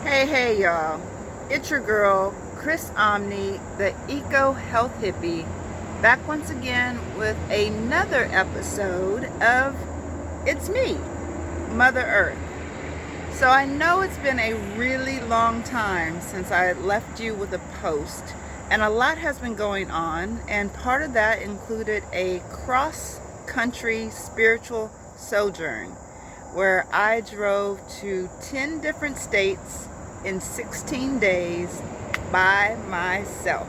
Hey, y'all. It's your girl, Chris Omni, the Eco Health Hippie, back once again with another episode of It's Me, Mother Earth. So I know it's been a really long time since I left you with a post, and a lot has been going on, and part of that included a cross-country spiritual sojourn where I drove to 10 different states in 16 days by myself.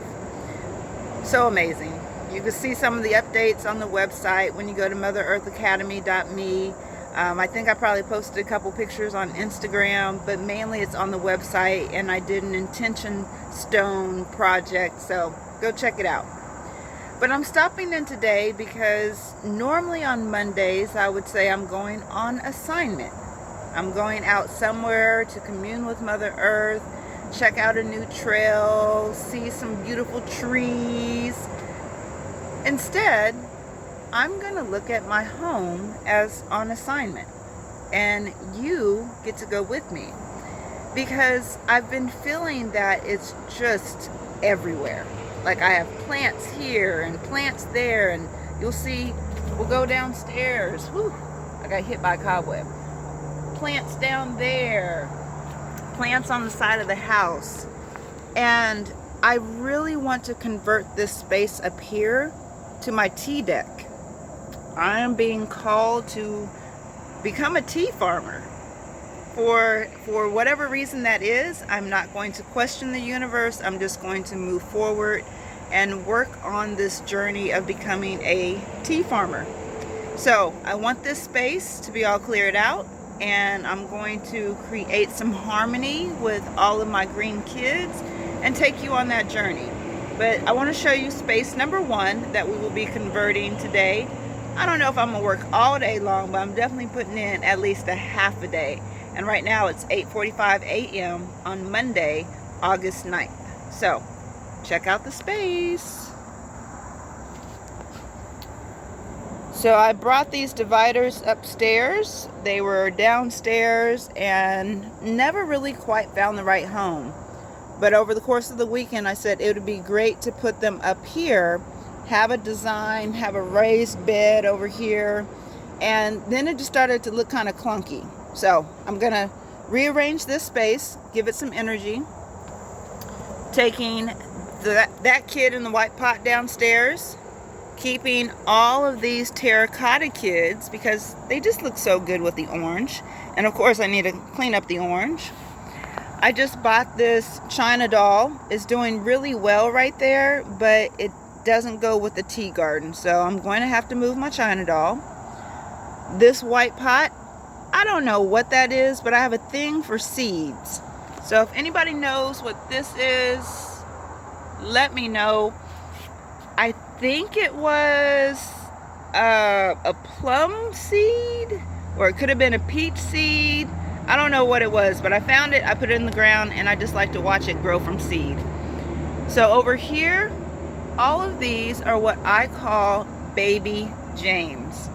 So amazing. You can see some of the updates on the website when you go to motherearthacademy.me. I think I probably posted a couple pictures on Instagram, but mainly it's on the website, and I did an intention stone project, so go check it out. But I'm stopping in today because normally on Mondays I would say I'm going on assignment. I'm going out somewhere to commune with Mother Earth, check out a new trail, see some beautiful trees. Instead, I'm going to look at my home as on assignment, and you get to go with me because I've been feeling that it's just everywhere. Like I have plants here and plants there, and you'll see, we'll go downstairs. Whew, I got hit by a cobweb. Plants down there, plants on the side of the house. And I really want to convert this space up here to my tea deck. I am being called to become a tea farmer. For whatever reason that is, I'm not going to question the universe. I'm just going to move forward and work on this journey of becoming a tea farmer. So I want this space to be all cleared out, and I'm going to create some harmony with all of my green kids and take you on that journey. But I want to show you space number 1 that we will be converting today. I don't know if I'm going to work all day long, but I'm definitely putting in at least a half a day. And right now it's 8:45 a.m. on Monday, August 9th. So check out the space. So I brought these dividers upstairs. They were downstairs and never really quite found the right home. But over the course of the weekend, I said it would be great to put them up here, have a design, have a raised bed over here. And then it just started to look kind of clunky. So I'm going to rearrange this space, give it some energy, taking that kid in the white pot downstairs, keeping all of these terracotta kids because they just look so good with the orange. And of course I need to clean up the orange. I just bought this China doll. It's doing really well right there, but it doesn't go with the tea garden. So I'm going to have to move my China doll. This white pot, I don't know what that is, but I have a thing for seeds. So if anybody knows what this is, let me know. I think it was a plum seed, or it could have been a peach seed. I don't know what it was, but I found it, I put it in the ground, and I just like to watch it grow from seed. So over here, all of these are what I call Baby James.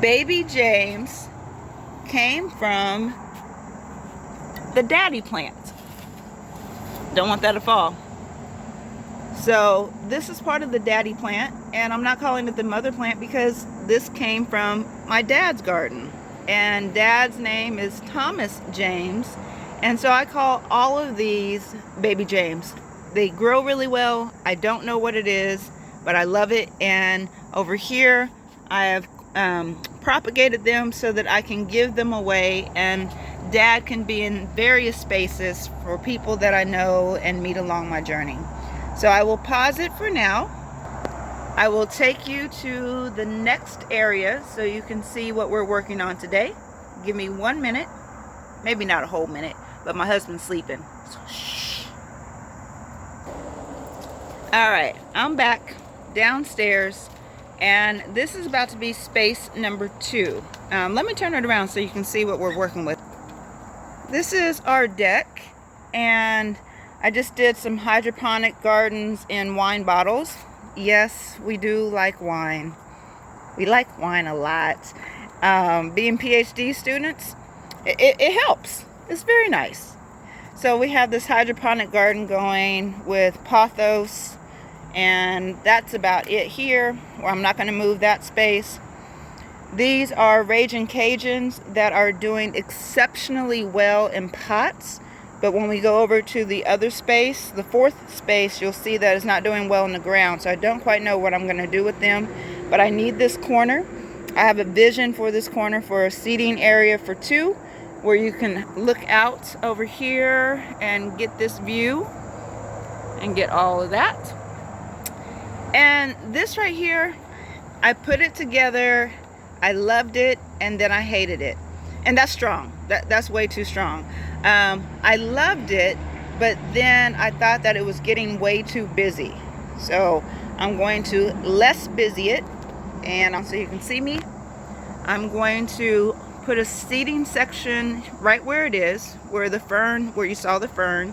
Baby James came from the daddy plant. Don't want that to fall. So this is part of the daddy plant, and I'm not calling it the mother plant because this came from my dad's garden. And dad's name is Thomas James, and so I call all of these Baby James. They grow really well. I don't know what it is, but I love it. And over here I have propagated them so that I can give them away, and dad can be in various spaces for people that I know and meet along my journey. So I will pause it for now. I will take you to the next area so you can see what we're working on today. Give me 1 minute, maybe not a whole minute, but my husband's sleeping, so shh. All right, I'm back downstairs, and this is about to be space number 2. Let me turn it around so you can see what we're working with. This is our deck, and I just did some hydroponic gardens in wine bottles. Yes, we do like wine. We like wine a lot. Being PhD students, it helps. It's very nice. So we have this hydroponic garden going with pothos, and that's about it here, where I'm not going to move that space. These are Raging Cajuns that are doing exceptionally well in pots, but when we go over to the other space, the fourth space, you'll see that it's not doing well in the ground. So I don't quite know what I'm going to do with them, but I need this corner. I have a vision for this corner for a seating area for two, where you can look out over here and get this view and get all of that. And this right here, I put it together, I loved it, and then I hated it. And that's strong. That's way too strong. I loved it, but then I thought that it was getting way too busy. So I'm going to less busy it, and so you can see me. I'm going to put a seating section right where it is, where the fern, where you saw the fern.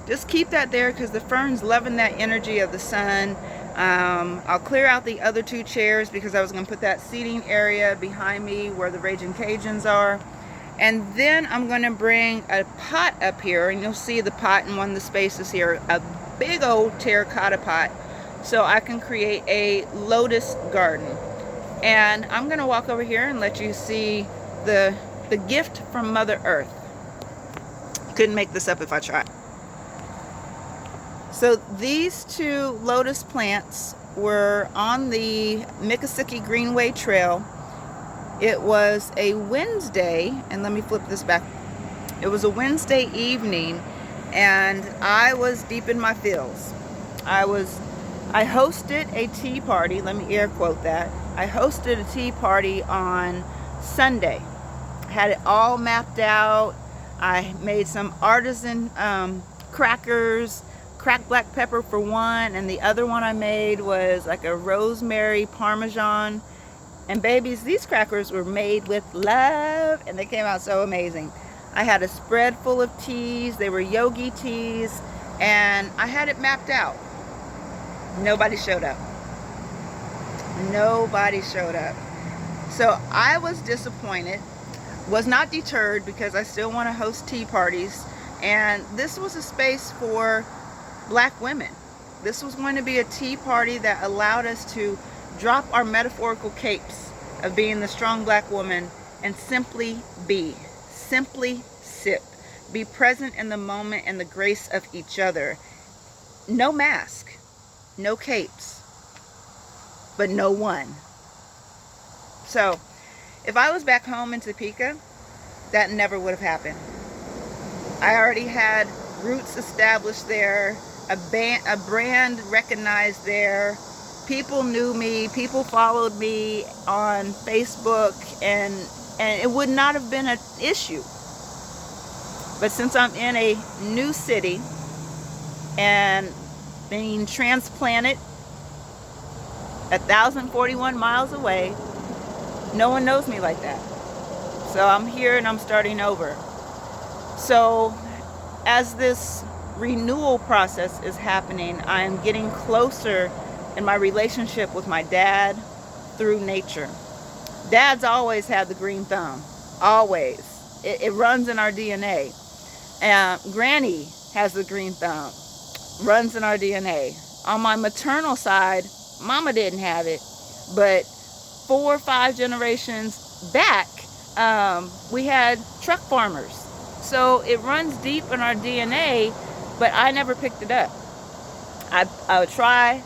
Just keep that there because the fern's loving that energy of the sun. I'll clear out the other two chairs because I was going to put that seating area behind me where the Raging Cajuns are. And then I'm going to bring a pot up here, and you'll see the pot in one of the spaces here, a big old terracotta pot, so I can create a lotus garden. And I'm going to walk over here and let you see the gift from Mother Earth. Couldn't make this up if I tried. So these two lotus plants were on the Miccosukee Greenway Trail. It was a Wednesday, and let me flip this back. It was a Wednesday evening, and I was deep in my feels. I hosted a tea party, let me air quote that. I hosted a tea party on Sunday. Had it all mapped out. I made some artisan crackers, cracked black pepper for one, and the other one I made was like a rosemary parmesan. And babies, these crackers were made with love, and they came out so amazing. I had a spread full of teas. They were yogi teas, and I had it mapped out. Nobody showed up. Nobody showed up. So I was disappointed, was not deterred, because I still want to host tea parties. And this was a space for Black women. This was going to be a tea party that allowed us to drop our metaphorical capes of being the strong Black woman and simply be. Simply sip. Be present in the moment and the grace of each other. No mask. No capes. But no one. So, if I was back home in Topeka, that never would have happened. I already had roots established there, a brand recognized there. People knew me, people followed me on Facebook, and it would not have been an issue. But since I'm in a new city and being transplanted 1,041 miles away, no one knows me like that. So I'm here and I'm starting over. So as this renewal process is happening, I am getting closer in my relationship with my dad through nature. Dad's always had the green thumb. Always. It runs in our DNA. Granny has the green thumb. Runs in our DNA. On my maternal side, Mama didn't have it, but 4 or 5 generations back, we had truck farmers. So it runs deep in our DNA, but I never picked it up. I would try,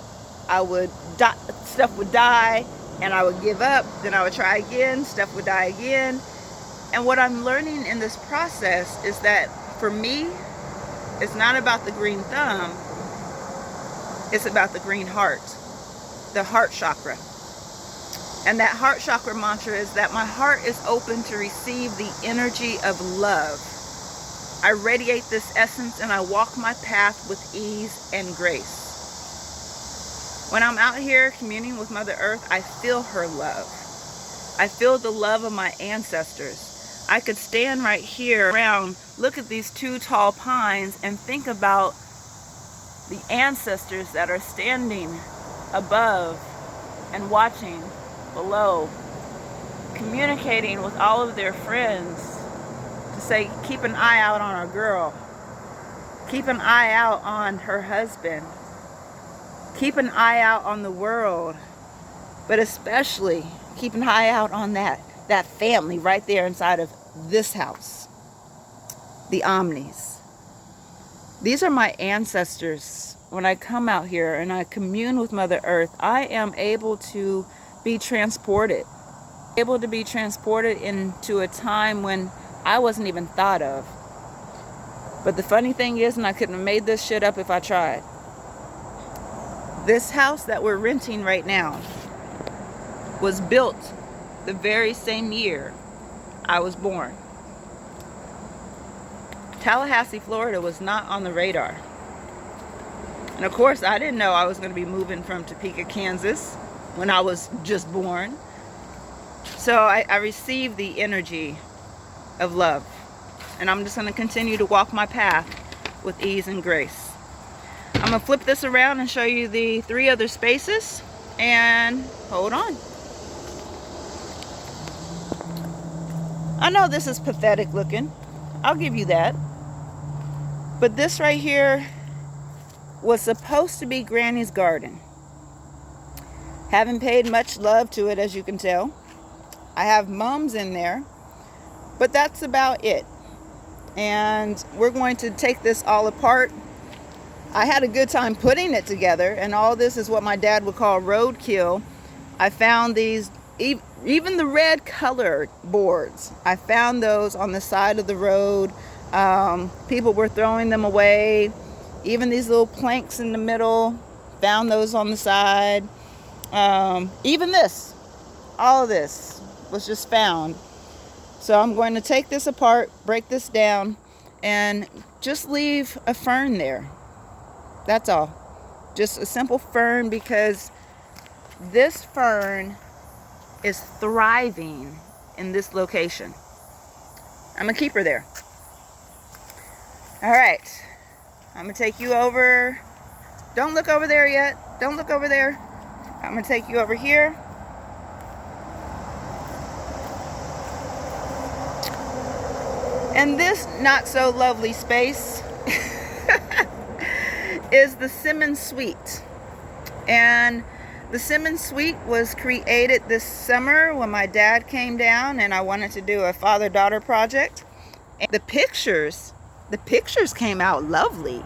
stuff would die, and I would give up. Then I would try again, stuff would die again. And what I'm learning in this process is that for me, it's not about the green thumb, it's about the green heart, the heart chakra. And that heart chakra mantra is that my heart is open to receive the energy of love. I radiate this essence and I walk my path with ease and grace. When I'm out here communing with Mother Earth, I feel her love. I feel the love of my ancestors. I could stand right here around, look at these 2 tall pines and think about the ancestors that are standing above and watching below, communicating with all of their friends to say, keep an eye out on our girl. Keep an eye out on her husband. Keep an eye out on the world. But especially keep an eye out on that family right there inside of this house. The Omnis. These are my ancestors. When I come out here and I commune with Mother Earth, I am able to be transported. Able to be transported into a time when I wasn't even thought of. But the funny thing is, and I couldn't have made this shit up if I tried. This house that we're renting right now was built the very same year I was born. Tallahassee, Florida was not on the radar. And of course, I didn't know I was going to be moving from Topeka, Kansas when I was just born. So I received the energy of love. And I'm just going to continue to walk my path with ease and grace. I'm going to flip this around and show you the 3 other spaces. And hold on. I know this is pathetic looking. I'll give you that. But this right here was supposed to be Granny's garden. Haven't paid much love to it, as you can tell. I have mums in there, but that's about it. And we're going to take this all apart. I had a good time putting it together, and all this is what my dad would call roadkill. I found these, even the red colored boards, I found those on the side of the road. People were throwing them away. Even these little planks in the middle, found those on the side. Even this, all of this was just found. So I'm going to take this apart, break this down, and just leave a fern there. That's all. Just a simple fern, because this fern is thriving in this location. I'm going to keep her there. All right. I'm going to take you over. Don't look over there yet. Don't look over there. I'm going to take you over here. And this not so lovely space is the Simmons Suite. And the Simmons Suite was created this summer when my dad came down and I wanted to do a father-daughter project. And the pictures came out lovely.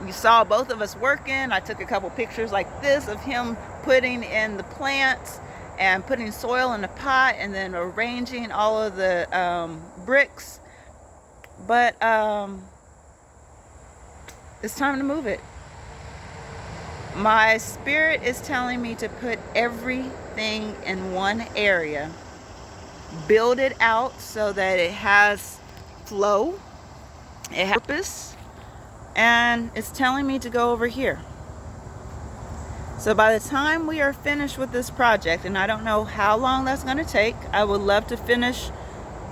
You saw both of us working. I took a couple pictures like this of him putting in the plants and putting soil in the pot and then arranging all of the bricks. But it's time to move it. My spirit is telling me to put everything in one area, build it out so that it has flow, it has purpose, and it's telling me to go over here. So by the time we are finished with this project, and I don't know how long that's going to take, I would love to finish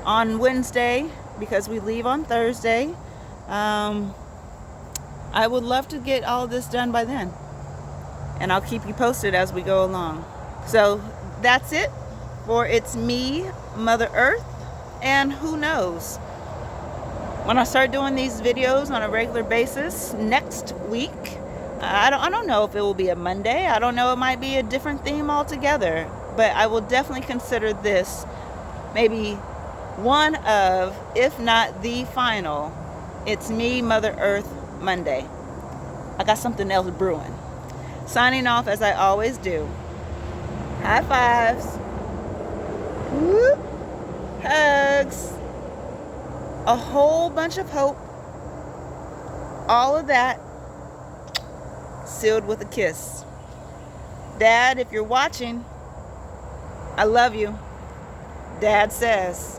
on Wednesday because we leave on Thursday. I would love to get all of this done by then. And I'll keep you posted as we go along. So that's it for It's Me, Mother Earth. And who knows? When I start doing these videos on a regular basis next week, I don't know if it will be a Monday. I don't know. It might be a different theme altogether. But I will definitely consider this maybe one of, if not the final, It's Me, Mother Earth Monday. I got something else brewing. Signing off as I always do. High fives. Whoop. Hugs. A whole bunch of hope. All of that sealed with a kiss. Dad, if you're watching, I love you. Dad says.